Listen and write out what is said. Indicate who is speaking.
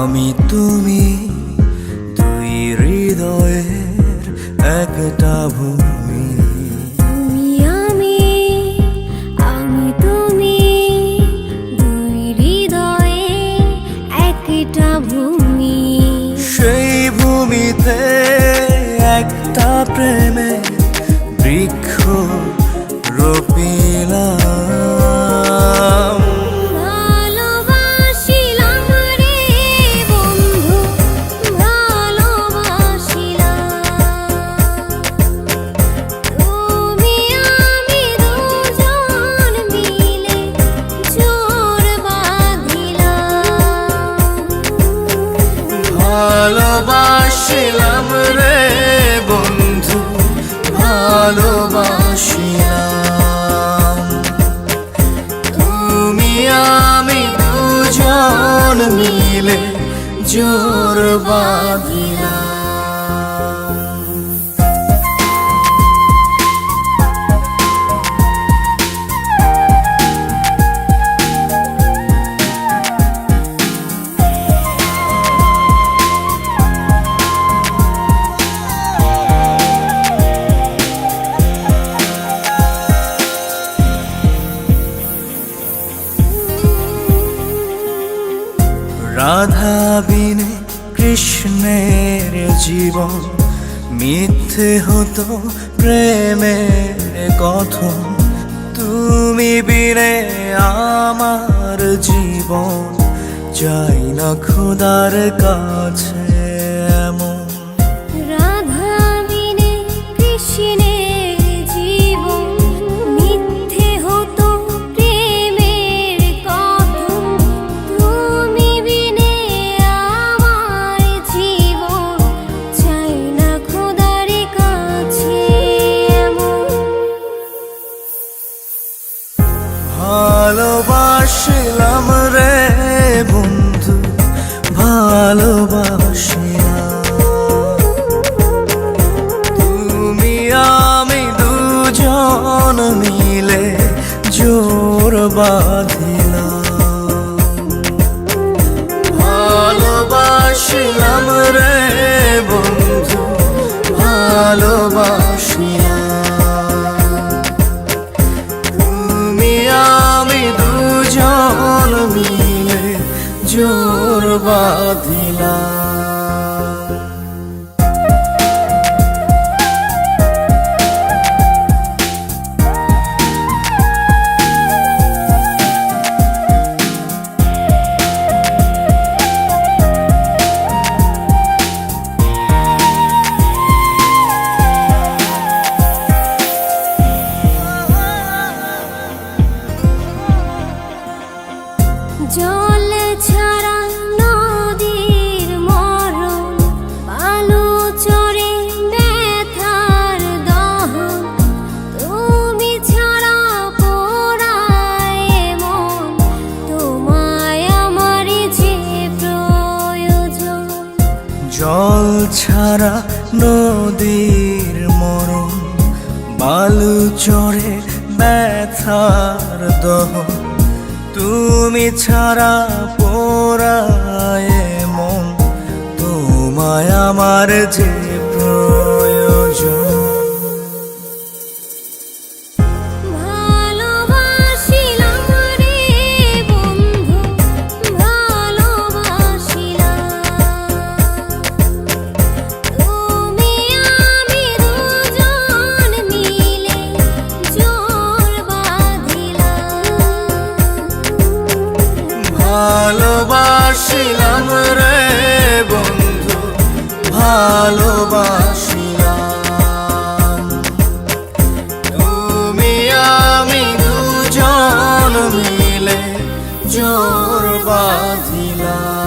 Speaker 1: আমি তুমি দুই হৃদয়ের একটা ভূমি।
Speaker 2: তুমি আমি, আমি তুমি দুই হৃদয়ের একটা ভূমি।
Speaker 1: সেই ভূমিতে একটা প্রেমের বৃক্ষ রোপিলাম।
Speaker 2: ভালোবাসিলাম রে বন্ধু, ভালোবাসিলাম। তুমি আমি দুজন মিলে জোর বাঁধিলাম।
Speaker 1: ভালোবাসিলাম রে বন্ধু, ভালোবাসিলাম। তুমি আমি দুজন মিলে জোর বাঁধিলাম। রাধা বিনে কৃষ্ণের জীবন, মিথ্যে হতো প্রেমের কথন। তুমি বিনে আমার জীবন চাই না খোদার কাছে এমন।
Speaker 2: রাধা বিনে কৃষ্ণের জীবন, মিথ্যে হতো প্রেমের কথন। তুমি বিনে আমার জীবন চাই না খোদার কাছে এমন।
Speaker 1: ভালোবাসিলাম রে বন্ধু, ভালোবাসিলাম। তুমি আমি দুজন মিলে জোর বাঁধিলাম। ভালোবাসিলাম রে বন্ধু, ভালোবাসিলাম। তুমি আমি দুজন মিলে জোর বাঁধিলাম।
Speaker 2: জল ছাড়া নদীর মরণ, বালু চরে ব্যথার দহন। তুমি ছাড়া পোড়ায় মন, তোমায় আমার যে প্রয়োজন।
Speaker 1: জল ছাড়া নদীর মরণ, বালু চরে ব্যথার দহন। তুমি ছাড়া পোড়ায় মন, তোমায় আমার যে প্রয়োজন।
Speaker 2: ভালোবাসিলাম রে বন্ধু, ভালোবাসিলাম। তুমি আমি দুজন মিলে জোর বাঁধিলাম।
Speaker 1: ভালোবাসিলাম রে বন্ধু, ভালোবাসিলাম। তুমি আমি দুজন মিলে জোর বাঁধিলাম।